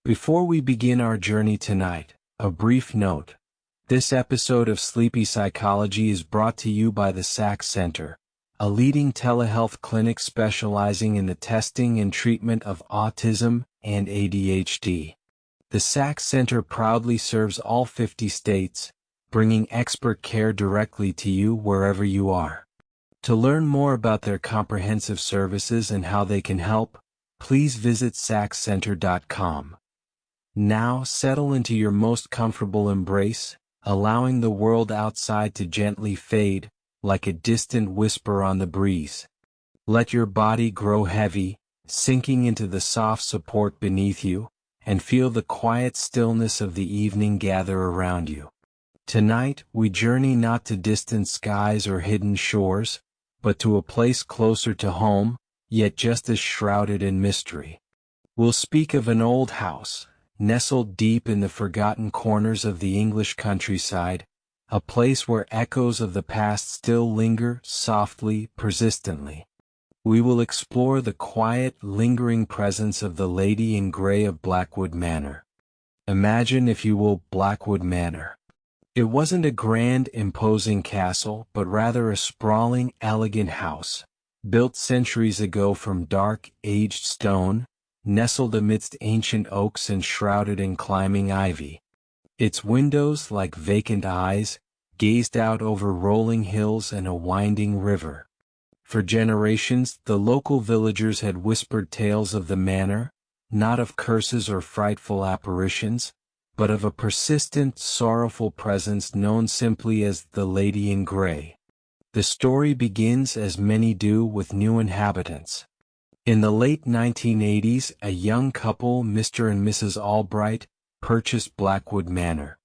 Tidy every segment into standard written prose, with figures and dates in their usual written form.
Before we begin our journey tonight, a brief note. This episode of Sleepy Psychology is brought to you by the SAC Center, a leading telehealth clinic specializing in the testing and treatment of autism and ADHD. The SAC Center proudly serves all 50 states, bringing expert care directly to you wherever you are. To learn more about their comprehensive services and how they can help, please visit saccenter.com. Now settle into your most comfortable embrace, allowing the world outside to gently fade, like a distant whisper on the breeze. Let your body grow heavy, sinking into the soft support beneath you, and feel the quiet stillness of the evening gather around you. Tonight, we journey not to distant skies or hidden shores, but to a place closer to home, yet just as shrouded in mystery. We'll speak of an old house, nestled deep in the forgotten corners of the English countryside, a place where echoes of the past still linger softly, persistently. We will explore the quiet, lingering presence of the lady in gray of Blackwood Manor. Imagine, if you will, Blackwood Manor. It wasn't a grand, imposing castle, but rather a sprawling, elegant house, built centuries ago from dark, aged stone, nestled amidst ancient oaks and shrouded in climbing ivy. Its windows, like vacant eyes, gazed out over rolling hills and a winding river. For generations, the local villagers had whispered tales of the manor, not of curses or frightful apparitions, but of a persistent, sorrowful presence known simply as the Lady in Grey. The story begins, as many do, with new inhabitants. In the late 1980s, a young couple, Mr. and Mrs. Albright, purchased Blackwood Manor.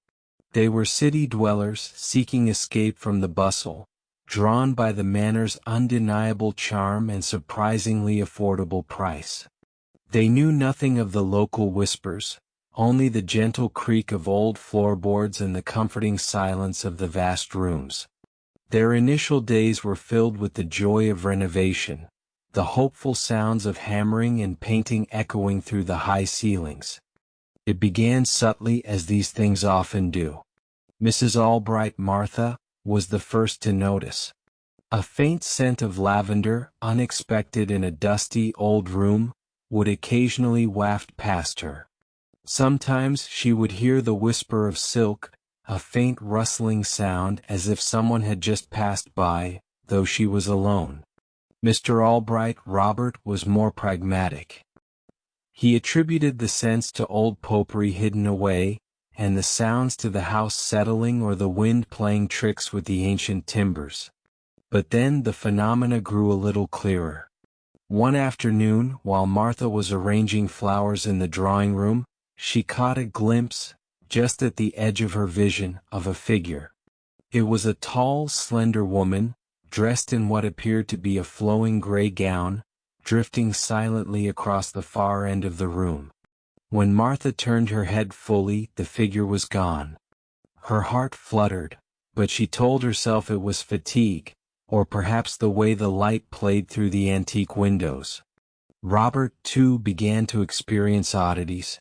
They were city dwellers seeking escape from the bustle, drawn by the manor's undeniable charm and surprisingly affordable price. They knew nothing of the local whispers, only the gentle creak of old floorboards and the comforting silence of the vast rooms. Their initial days were filled with the joy of renovation, the hopeful sounds of hammering and painting echoing through the high ceilings. It began subtly, as these things often do. Mrs. Albright, Martha, was the first to notice. A faint scent of lavender, unexpected in a dusty old room, would occasionally waft past her. Sometimes she would hear the whisper of silk, a faint rustling sound as if someone had just passed by, though she was alone. Mr. Albright, Robert, was more pragmatic. He attributed the scents to old popery hidden away, and the sounds to the house settling or the wind playing tricks with the ancient timbers. But then the phenomena grew a little clearer. One afternoon, while Martha was arranging flowers in the drawing room, she caught a glimpse, just at the edge of her vision, of a figure. It was a tall, slender woman, dressed in what appeared to be a flowing gray gown, drifting silently across the far end of the room. When Martha turned her head fully, the figure was gone. Her heart fluttered, but she told herself it was fatigue, or perhaps the way the light played through the antique windows. Robert, too, began to experience oddities.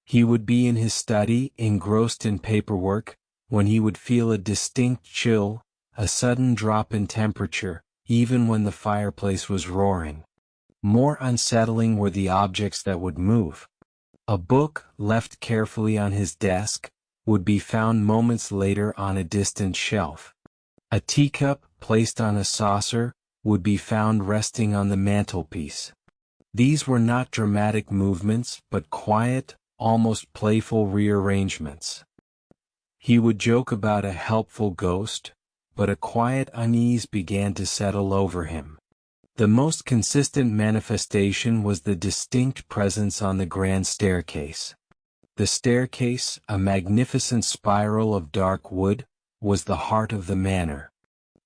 He would be in his study, engrossed in paperwork, when he would feel a distinct chill, a sudden drop in temperature, even when the fireplace was roaring. More unsettling were the objects that would move. A book, left carefully on his desk, would be found moments later on a distant shelf. A teacup, placed on a saucer, would be found resting on the mantelpiece. These were not dramatic movements, but quiet, almost playful rearrangements. He would joke about a helpful ghost, but a quiet unease began to settle over him. The most consistent manifestation was the distinct presence on the grand staircase. The staircase, a magnificent spiral of dark wood, was the heart of the manor.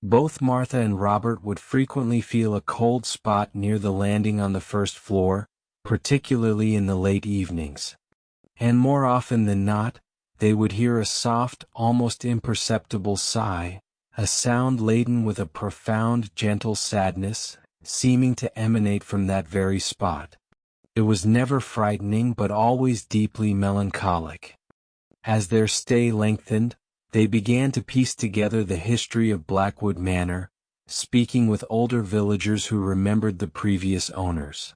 Both Martha and Robert would frequently feel a cold spot near the landing on the first floor, particularly in the late evenings. And more often than not, they would hear a soft, almost imperceptible sigh, a sound laden with a profound, gentle sadness, seeming to emanate from that very spot. It was never frightening but always deeply melancholic. As their stay lengthened, they began to piece together the history of Blackwood Manor, speaking with older villagers who remembered the previous owners.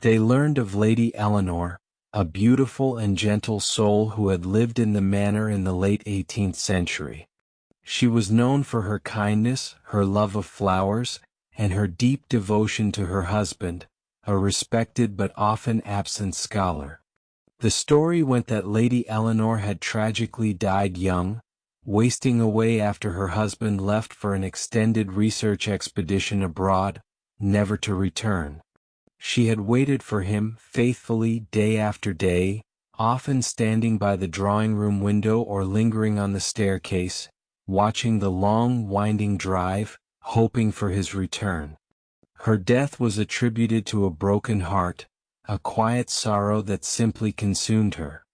They learned of Lady Eleanor, a beautiful and gentle soul who had lived in the manor in the late 18th century. She was known for her kindness, her love of flowers, and her deep devotion to her husband, a respected but often absent scholar. The story went that Lady Eleanor had tragically died young, wasting away after her husband left for an extended research expedition abroad, never to return. She had waited for him faithfully day after day, often standing by the drawing-room window or lingering on the staircase, watching the long winding drive, hoping for his return. Her death was attributed to a broken heart, a quiet sorrow that simply consumed her.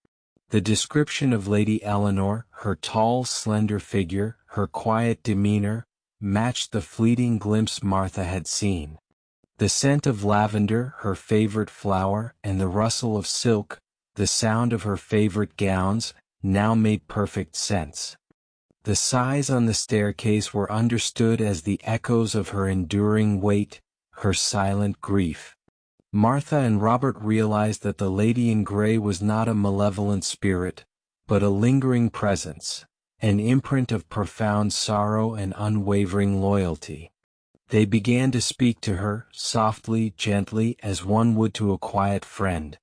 The description of Lady Eleanor, her tall, slender figure, her quiet demeanor, matched the fleeting glimpse Martha had seen. The scent of lavender, her favorite flower, and the rustle of silk, the sound of her favorite gowns, now made perfect sense. The sighs on the staircase were understood as the echoes of her enduring weight, her silent grief. Martha and Robert realized that the lady in gray was not a malevolent spirit, but a lingering presence, an imprint of profound sorrow and unwavering loyalty. They began to speak to her, softly, gently, as one would to a quiet friend.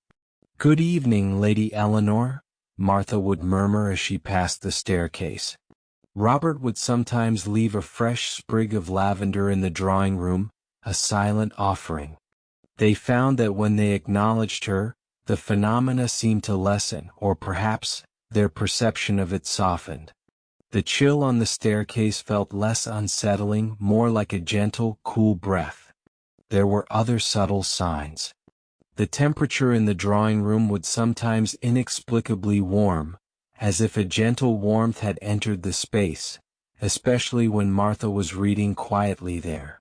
"Good evening, Lady Eleanor," Martha would murmur as she passed the staircase. Robert would sometimes leave a fresh sprig of lavender in the drawing-room, a silent offering. They found that when they acknowledged her, the phenomena seemed to lessen, or perhaps, their perception of it softened. The chill on the staircase felt less unsettling, more like a gentle, cool breath. There were other subtle signs. The temperature in the drawing-room would sometimes inexplicably warm, as if a gentle warmth had entered the space, especially when Martha was reading quietly there.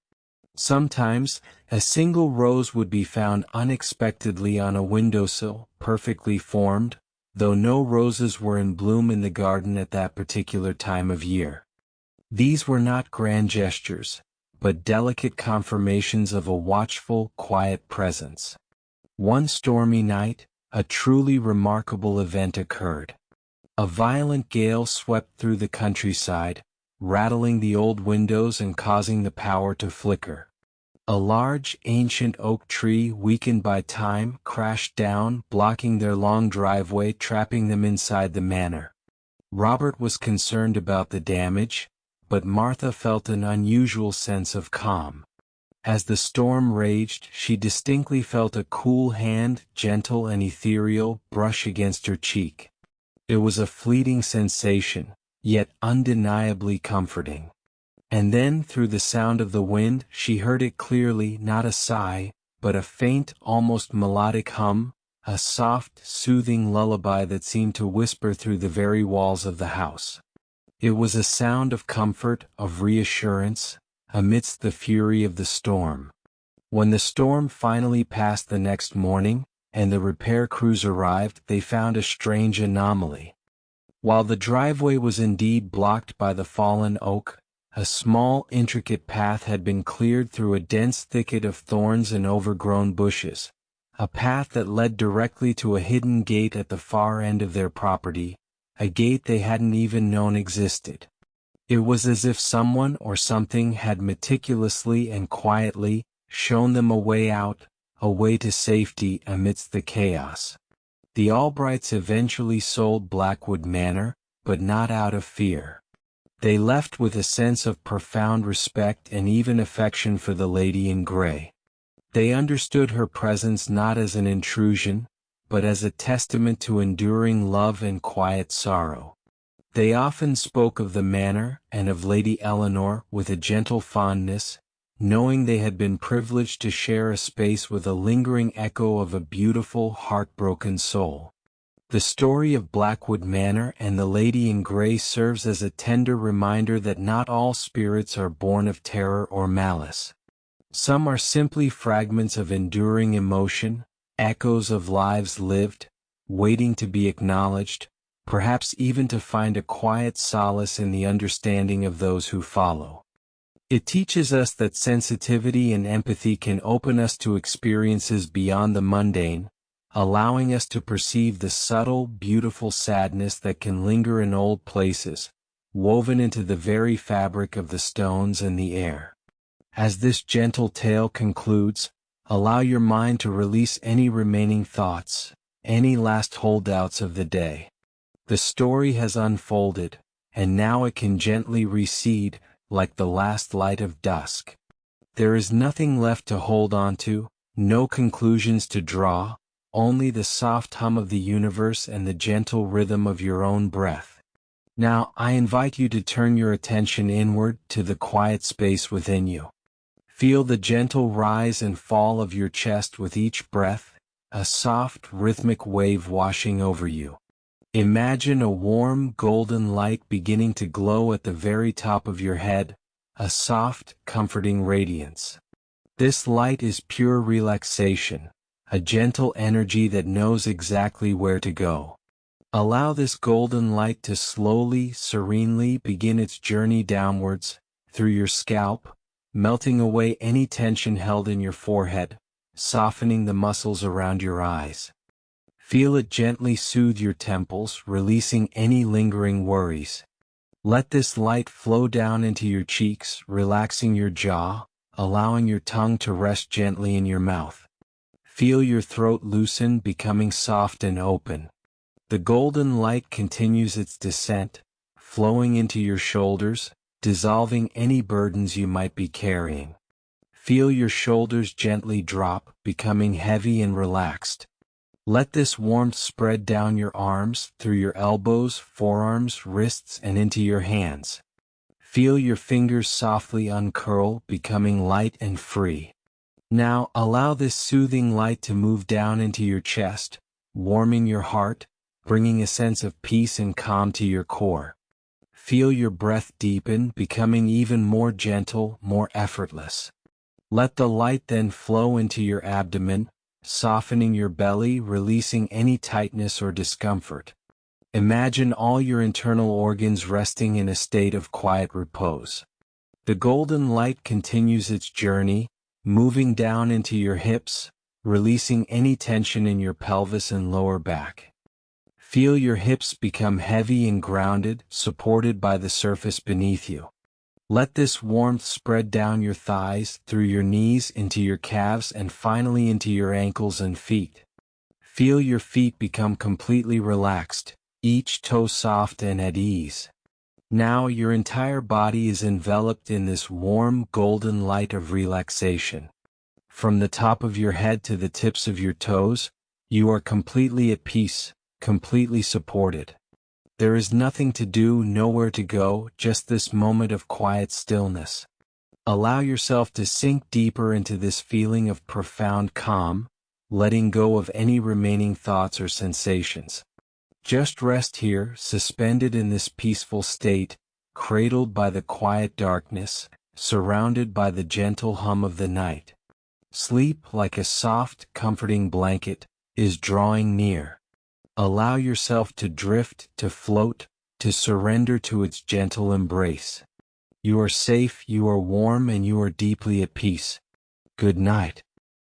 Sometimes, a single rose would be found unexpectedly on a windowsill, perfectly formed, though no roses were in bloom in the garden at that particular time of year. These were not grand gestures, but delicate confirmations of a watchful, quiet presence. One stormy night, a truly remarkable event occurred. A violent gale swept through the countryside, rattling the old windows and causing the power to flicker. A large, ancient oak tree, weakened by time, crashed down, blocking their long driveway, trapping them inside the manor. Robert was concerned about the damage, but Martha felt an unusual sense of calm. As the storm raged, she distinctly felt a cool hand, gentle and ethereal, brush against her cheek. It was a fleeting sensation, yet undeniably comforting. And then, through the sound of the wind, she heard it clearly, not a sigh, but a faint, almost melodic hum, a soft, soothing lullaby that seemed to whisper through the very walls of the house. It was a sound of comfort, of reassurance, amidst the fury of the storm. When the storm finally passed the next morning, and the repair crews arrived, they found a strange anomaly. While the driveway was indeed blocked by the fallen oak, a small, intricate path had been cleared through a dense thicket of thorns and overgrown bushes, a path that led directly to a hidden gate at the far end of their property, a gate they hadn't even known existed. It was as if someone or something had meticulously and quietly shown them a way out, a way to safety amidst the chaos. The Albrights eventually sold Blackwood Manor, but not out of fear. They left with a sense of profound respect and even affection for the lady in gray. They understood her presence not as an intrusion, but as a testament to enduring love and quiet sorrow. They often spoke of the manor and of Lady Eleanor with a gentle fondness, knowing they had been privileged to share a space with a lingering echo of a beautiful, heartbroken soul. The story of Blackwood Manor and the Lady in Grey serves as a tender reminder that not all spirits are born of terror or malice. Some are simply fragments of enduring emotion, echoes of lives lived, waiting to be acknowledged, perhaps even to find a quiet solace in the understanding of those who follow. It teaches us that sensitivity and empathy can open us to experiences beyond the mundane, allowing us to perceive the subtle, beautiful sadness that can linger in old places, woven into the very fabric of the stones and the air. As this gentle tale concludes, allow your mind to release any remaining thoughts, any last holdouts of the day. The story has unfolded, and now it can gently recede, like the last light of dusk. There is nothing left to hold on to, no conclusions to draw, only the soft hum of the universe and the gentle rhythm of your own breath. Now I invite you to turn your attention inward to the quiet space within you. Feel the gentle rise and fall of your chest with each breath, a soft, rhythmic wave washing over you. Imagine a warm, golden light beginning to glow at the very top of your head, a soft, comforting radiance. This light is pure relaxation, a gentle energy that knows exactly where to go. Allow this golden light to slowly, serenely begin its journey downwards, through your scalp, melting away any tension held in your forehead, softening the muscles around your eyes. Feel it gently soothe your temples, releasing any lingering worries. Let this light flow down into your cheeks, relaxing your jaw, allowing your tongue to rest gently in your mouth. Feel your throat loosen, becoming soft and open. The golden light continues its descent, flowing into your shoulders, dissolving any burdens you might be carrying. Feel your shoulders gently drop, becoming heavy and relaxed. Let this warmth spread down your arms, through your elbows, forearms, wrists, and into your hands. Feel your fingers softly uncurl, becoming light and free. Now allow this soothing light to move down into your chest, warming your heart, bringing a sense of peace and calm to your core. Feel your breath deepen, becoming even more gentle, more effortless. Let the light then flow into your abdomen, softening your belly, releasing any tightness or discomfort. Imagine all your internal organs resting in a state of quiet repose. The golden light continues its journey, moving down into your hips, releasing any tension in your pelvis and lower back. Feel your hips become heavy and grounded, supported by the surface beneath you. Let this warmth spread down your thighs, through your knees, into your calves, and finally into your ankles and feet. Feel your feet become completely relaxed, each toe soft and at ease. Now your entire body is enveloped in this warm, golden light of relaxation. From the top of your head to the tips of your toes, you are completely at peace, completely supported. There is nothing to do, nowhere to go, just this moment of quiet stillness. Allow yourself to sink deeper into this feeling of profound calm, letting go of any remaining thoughts or sensations. Just rest here, suspended in this peaceful state, cradled by the quiet darkness, surrounded by the gentle hum of the night. Sleep, like a soft, comforting blanket, is drawing near. Allow yourself to drift, to float, to surrender to its gentle embrace. You are safe, you are warm, and you are deeply at peace. Good night.